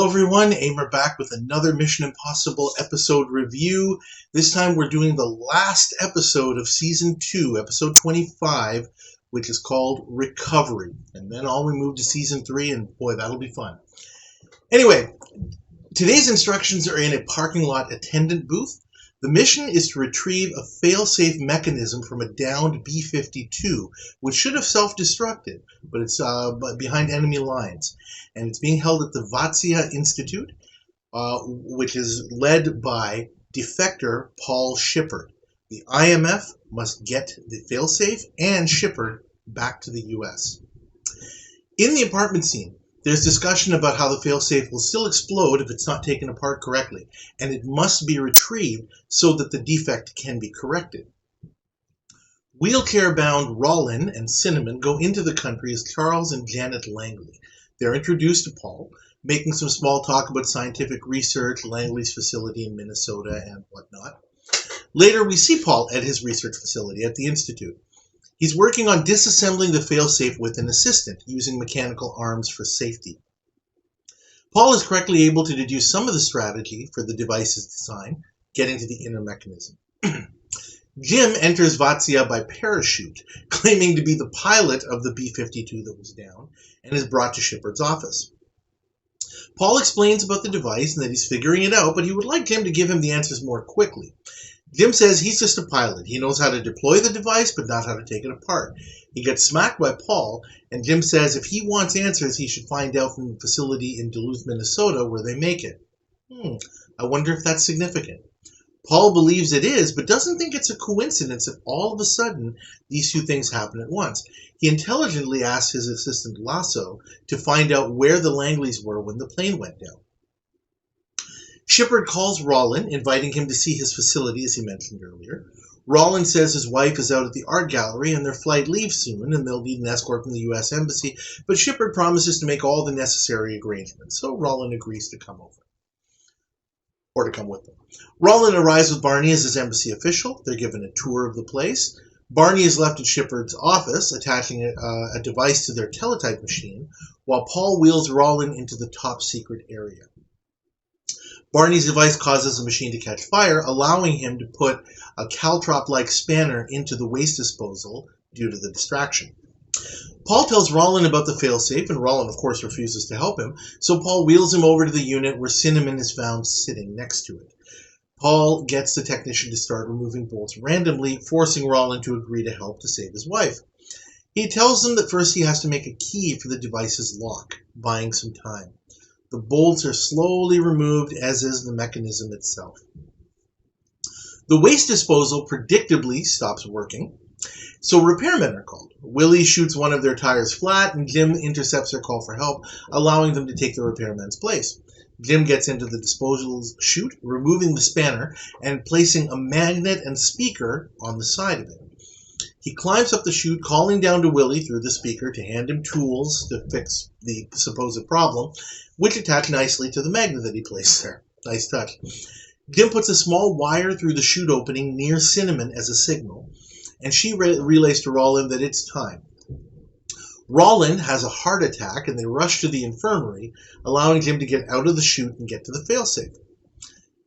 everyone, Aimer back with another Mission Impossible episode review. This time we're doing the last episode of Season 2, Episode 25, which is called Recovery. And then on we move to Season 3, and boy, that'll be fun. Anyway, today's instructions are in a parking lot attendant booth. The mission is to retrieve a fail-safe mechanism from a downed B-52, which should have self-destructed, but it's behind enemy lines. And it's being held at the Vatsia Institute, which is led by defector Paul Shippard. The IMF must get the fail-safe and Shippard back to the U.S. In the apartment scene, there's discussion about how the failsafe will still explode if it's not taken apart correctly, and it must be retrieved so that the defect can be corrected. Wheelchair-bound Rollin and Cinnamon go into the country as Charles and Janet Langley. They're introduced to Paul, making some small talk about scientific research, Langley's facility in Minnesota, and whatnot. Later, we see Paul at his research facility at the Institute. He's working on disassembling the failsafe with an assistant, using mechanical arms for safety. Paul is correctly able to deduce some of the strategy for the device's design, getting to the inner mechanism. Jim enters Vatsia by parachute, claiming to be the pilot of the B-52 that was down, and is brought to Shippard's office. Paul explains about the device and that he's figuring it out, but he would like Jim to give him the answers more quickly. Jim says he's just a pilot. He knows how to deploy the device, but not how to take it apart. He gets smacked by Paul, and Jim says if he wants answers, he should find out from the facility in Duluth, Minnesota, where they make it. I wonder if that's significant. Paul believes it is, but doesn't think it's a coincidence that all of a sudden these two things happen at once. He intelligently asks his assistant Lasso to find out where the Langleys were when the plane went down. Shippard calls Rollin, inviting him to see his facility, as he mentioned earlier. Rollin says his wife is out at the art gallery and their flight leaves soon, and they'll need an escort from the U.S. Embassy, but Shippard promises to make all the necessary arrangements, so Rollin agrees to come over, or to come with them. Rollin arrives with Barney as his embassy official. They're given a tour of the place. Barney is left at Shippard's office, attaching a device to their teletype machine, while Paul wheels Rollin into the top-secret area. Barney's device causes the machine to catch fire, allowing him to put a caltrop-like spanner into the waste disposal due to the distraction. Paul tells Rollin about the failsafe, and Rollin, of course, refuses to help him, so Paul wheels him over to the unit where Cinnamon is found sitting next to it. Paul gets the technician to start removing bolts randomly, forcing Rollin to agree to help to save his wife. He tells them that first he has to make a key for the device's lock, buying some time. The bolts are slowly removed, as is the mechanism itself. The waste disposal predictably stops working, so repairmen are called. Willie shoots one of their tires flat, and Jim intercepts their call for help, allowing them to take the repairman's place. Jim gets into the disposal chute, removing the spanner, and placing a magnet and speaker on the side of it. He climbs up the chute, calling down to Willie through the speaker to hand him tools to fix the supposed problem, which attach nicely to the magnet that he placed there. Nice touch. Jim puts a small wire through the chute opening near Cinnamon as a signal, and she relays to Rollin that it's time. Rollin has a heart attack, and they rush to the infirmary, allowing Jim to get out of the chute and get to the failsafe.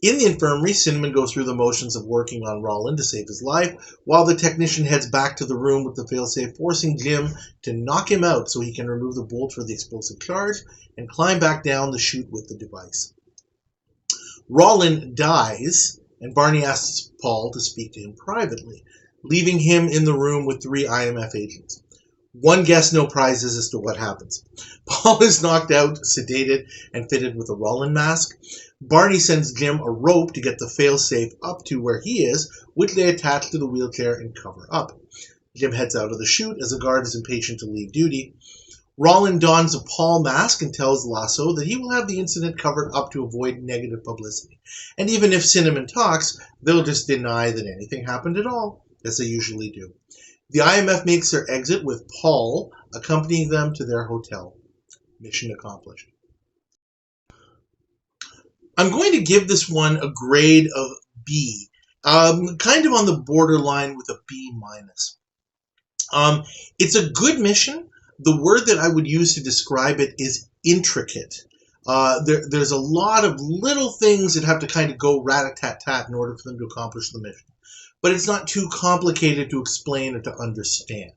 In the infirmary, Cinnamon goes through the motions of working on Rollin to save his life, while the technician heads back to the room with the failsafe, forcing Jim to knock him out so he can remove the bolt for the explosive charge and climb back down the chute with the device. Rollin dies, and Barney asks Paul to speak to him privately, leaving him in the room with 3 IMF agents. One guess, no prizes as to what happens. Paul is knocked out, sedated, and fitted with a Rollin mask. Barney sends Jim a rope to get the failsafe up to where he is, which they attach to the wheelchair and cover up. Jim heads out of the chute as a guard is impatient to leave duty. Rollin dons a Paul mask and tells Lasso that he will have the incident covered up to avoid negative publicity. And even if Cinnamon talks, they'll just deny that anything happened at all, as they usually do. The IMF makes their exit with Paul accompanying them to their hotel. Mission accomplished. I'm going to give this one a grade of B, kind of on the borderline with a B minus. It's a good mission. The word that I would use to describe it is intricate. There's a lot of little things that have to kind of go rat-a-tat-tat in order for them to accomplish the mission. But it's not too complicated to explain or to understand.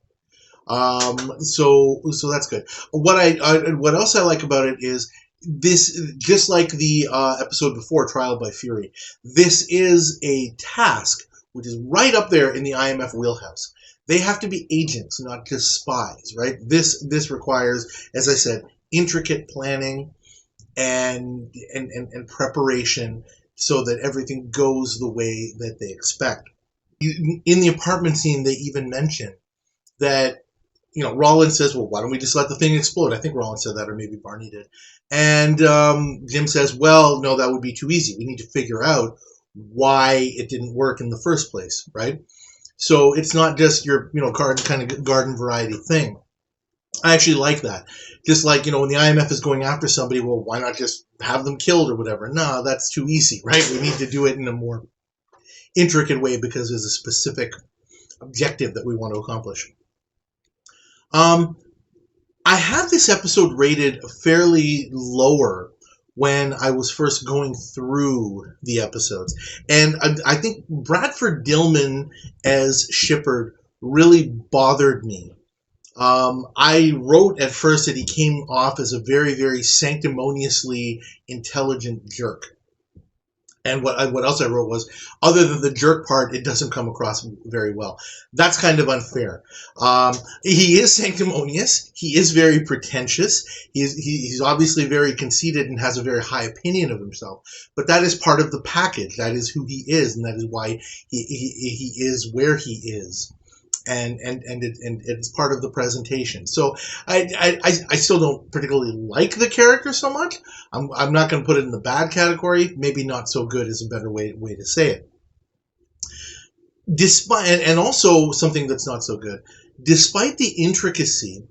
So that's good. What else I like about it is this, just like the episode before, Trial by Fury, this is a task which is right up there in the IMF wheelhouse. They have to be agents, not just spies, right? This requires, as I said, intricate planning and preparation so that everything goes the way that they expect. In the apartment scene, they even mention that, Rollins says, well, why don't we just let the thing explode? I think Rollins said that, or maybe Barney did. And Jim says, well, no, that would be too easy. We need to figure out why it didn't work in the first place, right? So it's not just your, garden variety thing. I actually like that. Just like, when the IMF is going after somebody, well, why not just have them killed or whatever? No, that's too easy, right? We need to do it in a more intricate way because there's a specific objective that we want to accomplish. I had this episode rated fairly lower when I was first going through the episodes. And I think Bradford Dillman as Shippard really bothered me. I wrote at first that he came off as a very, very sanctimoniously intelligent jerk. And what else I wrote was, other than the jerk part, it doesn't come across very well. That's kind of unfair. He is sanctimonious. He is very pretentious. He's obviously very conceited and has a very high opinion of himself. But that is part of the package. That is who he is, and that is why he is where he is. And it's part of the presentation. So I still don't particularly like the character so much. I'm not going to put it in the bad category. Maybe not so good is a better way to say it. Despite, and also something that's not so good, despite the intricacy,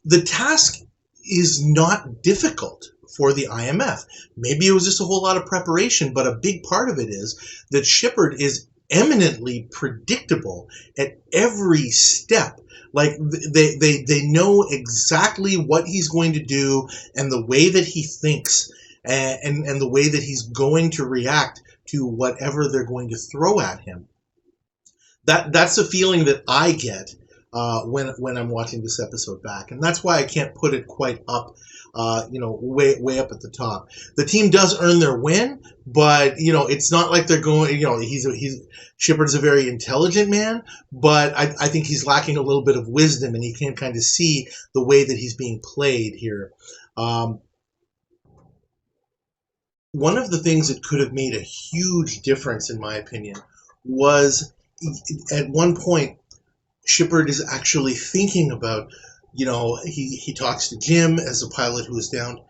the task is not difficult for the IMF. Maybe it was just a whole lot of preparation, but a big part of it is that Shippard is eminently predictable at every step. Like they know exactly what he's going to do and the way that he thinks and the way that he's going to react to whatever they're going to throw at him. That's the feeling that I get when I'm watching this episode back, and that's why I can't put it quite up, way up at the top. The team does earn their win, but it's not like they're going. Shippard's a very intelligent man, but I think he's lacking a little bit of wisdom, and he can't kind of see the way that he's being played here. One of the things that could have made a huge difference, in my opinion, was at one point Shippard is actually thinking about, he talks to Jim as the pilot who is downed,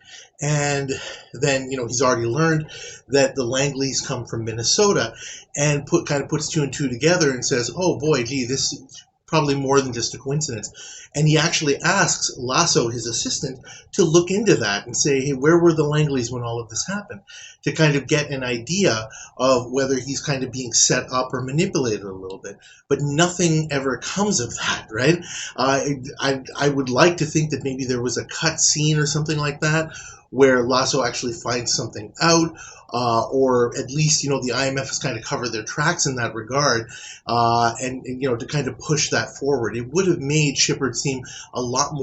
and then, he's already learned that the Langleys come from Minnesota, and puts two and two together and says, oh boy, gee, this is probably more than just a coincidence. And he actually asks Lasso, his assistant, to look into that and say, hey, where were the Langleys when all of this happened? To kind of get an idea of whether he's kind of being set up or manipulated a little bit. But nothing ever comes of that, right? I would like to think that maybe there was a cut scene or something like that where Lasso actually finds something out, or at least, the IMF has kind of covered their tracks in that regard, and to kind of push that forward. It would have made Shippard seem a lot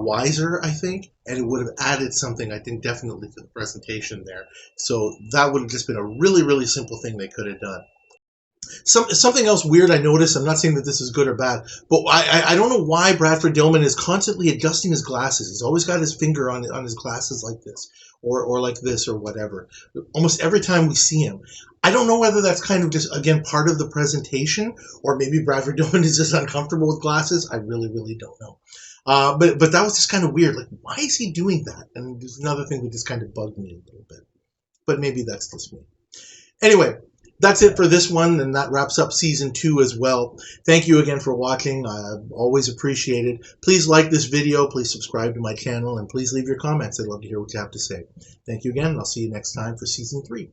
wiser, I think, and it would have added something, I think, definitely to the presentation there. So that would have just been a really, really simple thing they could have done. Something else weird I noticed, I'm not saying that this is good or bad, but I don't know why Bradford Dillman is constantly adjusting his glasses. He's always got his finger on his glasses like this, or like this, or whatever. Almost every time we see him. I don't know whether that's kind of just, again, part of the presentation, or maybe Bradford Dillman is just uncomfortable with glasses. I really, really don't know. But that was just kind of weird. Like, why is he doing that? And there's another thing that just kind of bugged me a little bit. But maybe that's just me. Anyway, that's it for this one, and that wraps up Season 2 as well. Thank you again for watching. Always appreciate it. Please like this video, please subscribe to my channel, and please leave your comments. I'd love to hear what you have to say. Thank you again, and I'll see you next time for Season 3.